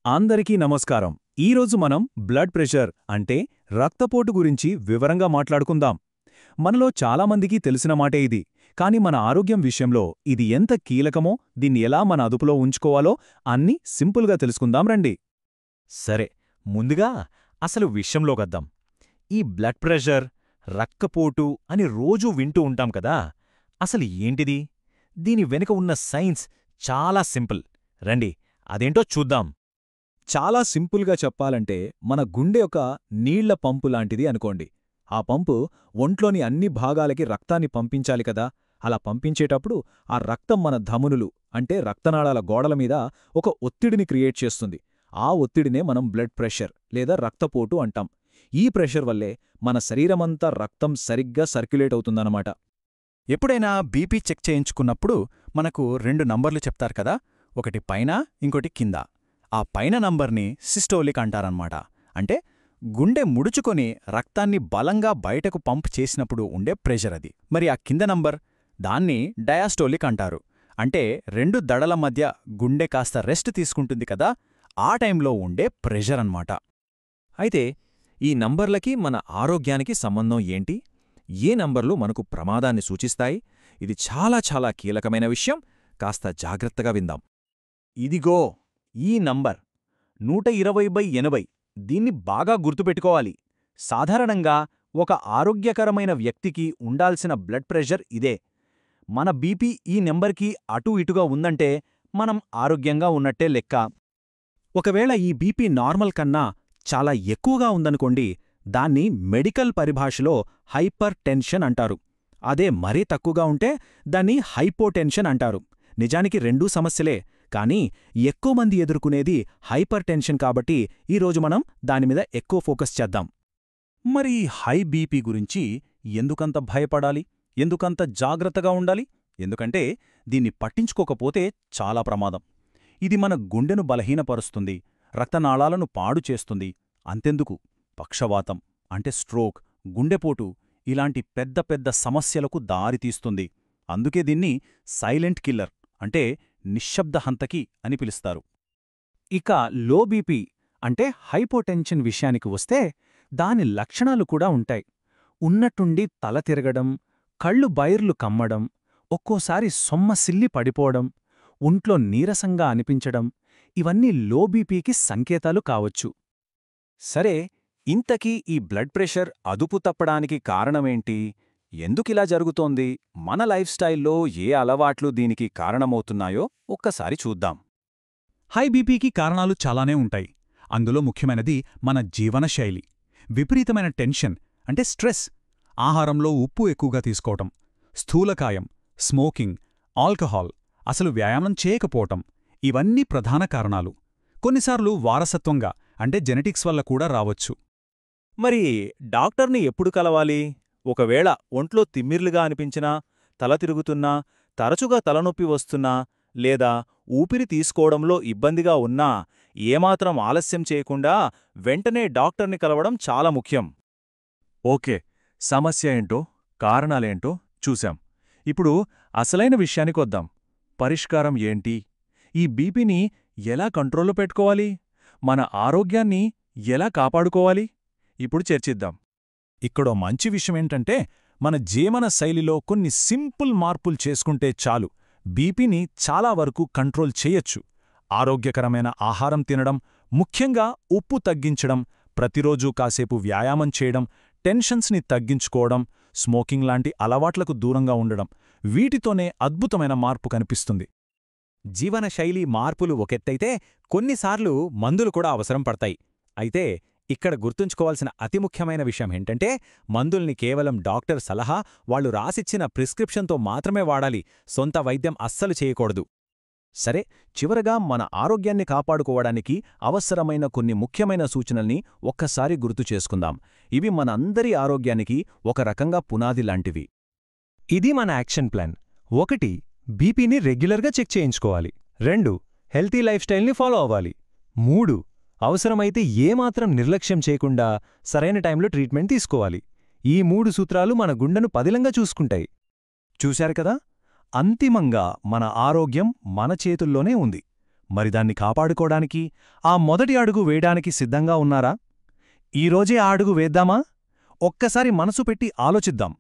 అందరికీ నమస్కారం. ఈరోజు మనం బ్లడ్ ప్రెషర్ అంటే రక్తపోటు గురించి వివరంగా మాట్లాడుకుందాం. మనలో చాలామందికి తెలిసిన మాటే ఇది. కాని మన ఆరోగ్యం విషయంలో ఇది ఎంత కీలకమో, దీన్ని ఎలా మన అదుపులో ఉంచుకోవాలో అన్నీ సింపుల్గా తెలుసుకుందాం రండి. సరే, ముందుగా అసలు విషయంలోకొద్దాం. ఈ బ్లడ్ ప్రెషర్, రక్తపోటు అని రోజూ వింటూ ఉంటాం కదా, అసలు ఏంటిది? దీని వెనుక ఉన్న సైన్స్ చాలా సింపుల్. రండి, అదేంటో చూద్దాం. చాలా సింపుల్గా చెప్పాలంటే మన గుండె ఒక నీళ్ల పంపు లాంటిది అనుకోండి. ఆ పంపు ఒంట్లోని అన్ని భాగాలకి రక్తాన్ని పంపించాలి కదా. అలా పంపించేటప్పుడు ఆ రక్తం మన ధమనులు అంటే రక్తనాళాల గోడల మీద ఒక ఒత్తిడిని క్రియేట్ చేస్తుంది. ఆ ఒత్తిడినే మనం బ్లడ్ ప్రెషర్ లేదా రక్తపోటు అంటాం. ఈ ప్రెషర్ వల్లే మన శరీరమంతా రక్తం సరిగ్గా సర్క్యులేట్ అవుతుందన్నమాట. ఎప్పుడైనా బీపీ చెక్ చేయించుకున్నప్పుడు మనకు 2 నంబర్లు చెప్తారు కదా, ఒకటి పైన ఇంకోటి కింద. ఆ పైన నంబర్ని సిస్టోలిక్ అంటారన్నమాట. అంటే గుండె ముడుచుకొని రక్తాన్ని బలంగా బయటకు పంప్ చేసినప్పుడు ఉండే ప్రెషర్ అది. మరి ఆ కింద నంబర్, దాన్ని డయాస్టోలిక్ అంటారు. అంటే 2 దడల మధ్య గుండె కాస్త రెస్ట్ తీసుకుంటుంది కదా, ఆ టైంలో ఉండే ప్రెషర్ అన్నమాట. అయితే ఈ నంబర్లకి మన ఆరోగ్యానికి సంబంధం ఏంటి? ఏ నంబర్లు మనకు ప్రమాదాన్ని సూచిస్తాయి? ఇది చాలా చాలా కీలకమైన విషయం. కాస్త జాగ్రత్తగా విందాం. ఇదిగో ఈ నంబర్ 120/80. దీన్ని బాగా గుర్తుపెట్టుకోవాలి. సాధారణంగా ఒక ఆరోగ్యకరమైన వ్యక్తికి ఉండాల్సిన బ్లడ్ ప్రెషర్ ఇదే. మన బీపీ ఈ నెంబర్కి అటూ ఇటుగా ఉందంటే మనం ఆరోగ్యంగా ఉన్నట్టే లెక్క. ఒకవేళ ఈ బీపీ నార్మల్ కన్నా చాలా ఎక్కువగా ఉందనుకోండి, దాన్ని మెడికల్ పరిభాషలో హైపర్ టెన్షన్ అంటారు. అదే మరీ తక్కువగా ఉంటే దాన్ని హైపోటెన్షన్ అంటారు. నిజానికి రెండూ సమస్యలే, కానీ ఎక్కువ మంది ఎదుర్కొనేది హైపర్ టెన్షన్ కాబట్టి ఈరోజు మనం దానిమీద ఎక్కువ ఫోకస్ చేద్దాం. మరి హై బీపీ గురించి ఎందుకంత భయపడాలి, ఎందుకంత జాగ్రత్తగా ఉండాలి? ఎందుకంటే దీన్ని పట్టించుకోకపోతే చాలా ప్రమాదం. ఇది మన గుండెను బలహీనపరుస్తుంది, రక్తనాళాలను పాడు చేస్తుంది. అంతెందుకు, పక్షవాతం అంటే స్ట్రోక్, గుండెపోటు ఇలాంటి పెద్ద పెద్ద సమస్యలకు దారితీస్తుంది. అందుకే దీన్ని సైలెంట్ కిల్లర్ అంటే నిశ్శబ్ద హంతకి అని పిలుస్తారు. ఇక లో బీపీ అంటే హైపోటెన్షన్ విషయానికి వస్తే దాని లక్షణాలు కూడా ఉంటాయి. ఉన్నట్టుండి తల తిరగడం, కళ్ళు బైర్లు కమ్మడం, ఒక్కోసారి సొమ్మసిల్లి పడిపోవడం, ఒంట్లో నీరసంగా అనిపించడం ఇవన్నీ లో బీపీకి సంకేతాలు కావచ్చు. సరే, ఇంతకీ ఈ బ్లడ్ ప్రెషర్ అదుపు తప్పడానికి కారణమేంటి? ఎందుకిలా జరుగుతోంది? మన లైఫ్ స్టైల్లో ఏ అలవాట్లు దీనికి కారణమవుతున్నాయో ఒక్కసారి చూద్దాం. హై బీపీకి కారణాలు చాలానే ఉంటాయి. అందులో ముఖ్యమైనది మన జీవనశైలి. విపరీతమైన టెన్షన్ అంటే స్ట్రెస్, ఆహారంలో ఉప్పు ఎక్కువగా తీసుకోవటం, స్థూలకాయం, స్మోకింగ్, ఆల్కహాల్, అసలు వ్యాయామం చేయకపోవటం ఇవన్నీ ప్రధాన కారణాలు. కొన్నిసార్లు వారసత్వంగా అంటే జెనెటిక్స్ వల్ల కూడా రావచ్చు. మరి డాక్టర్ని ఎప్పుడు కలవాలి? ఒకవేళ ఒంట్లో తిమ్మిర్లుగా అనిపించినా, తల తిరుగుతున్నా, తరచుగా తలనొప్పి వస్తున్నా, లేదా ఊపిరి తీసుకోవడంలో ఇబ్బందిగా ఉన్నా ఏమాత్రం ఆలస్యం చేయకుండా వెంటనే డాక్టర్ని కలవడం చాలా ముఖ్యం. ఓకే, సమస్య ఏంటో, కారణాలేంటో చూశాం. ఇప్పుడు అసలైన విషయానికొద్దాం. పరిష్కారం ఏంటి? ఈ బీపీని ఎలా కంట్రోల్లో పెట్టుకోవాలి? మన ఆరోగ్యాన్ని ఎలా కాపాడుకోవాలి? ఇప్పుడు చర్చిద్దాం. ఇక్కడో మంచి విషయమేంటంటే మన జీవన శైలిలో కొన్ని సింపుల్ మార్పులు చేసుకుంటే చాలు బీపీని చాలా వరకు కంట్రోల్ చేయొచ్చు. ఆరోగ్యకరమైన ఆహారం తినడం, ముఖ్యంగా ఉప్పు తగ్గించడం, ప్రతిరోజూ కాసేపు వ్యాయామం చేయడం, టెన్షన్స్ని తగ్గించుకోవడం, స్మోకింగ్ లాంటి అలవాట్లకు దూరంగా ఉండడం, వీటితోనే అద్భుతమైన మార్పు కనిపిస్తుంది. జీవనశైలి మార్పులు ఒకెత్తైతే కొన్నిసార్లు మందులు కూడా అవసరం పడతాయి. అయితే ఇక్కడ గుర్తుంచుకోవాల్సిన అతి ముఖ్యమైన విషయం ఏంటంటే, మందుల్ని కేవలం డాక్టర్ సలహా, వాళ్లు రాసిచ్చిన ప్రిస్క్రిప్షన్తో మాత్రమే వాడాలి. సొంత వైద్యం అస్సలు చేయకూడదు. సరే, చివరగా మన ఆరోగ్యాన్ని కాపాడుకోవడానికి అవసరమైన కొన్ని ముఖ్యమైన సూచనల్ని ఒక్కసారి గుర్తు చేసుకుందాం. ఇవి మనందరి ఆరోగ్యానికి ఒక రకంగా పునాది లాంటివి. ఇది మన యాక్షన్ ప్లాన్. 1. బీపీని రెగ్యులర్గా చెక్ చేయించుకోవాలి. 2. హెల్తీ లైఫ్ స్టైల్ని ఫాలో అవ్వాలి. 3. అవసరమైతే ఏమాత్రం నిర్లక్ష్యం చేయకుండా సరైన టైంలో ట్రీట్మెంట్ తీసుకోవాలి. ఈ 3 సూత్రాలు మన గుండెను పదిలంగా చూసుకుంటాయి. చూశారు కదా, అంతిమంగా మన ఆరోగ్యం మన చేతుల్లోనే ఉంది. మరి దాన్ని కాపాడుకోడానికి ఆ మొదటి అడుగు వేయడానికి సిద్ధంగా ఉన్నారా? ఈరోజే ఆ అడుగు వేద్దామా? ఒక్కసారి మనసు పెట్టి ఆలోచిద్దాం.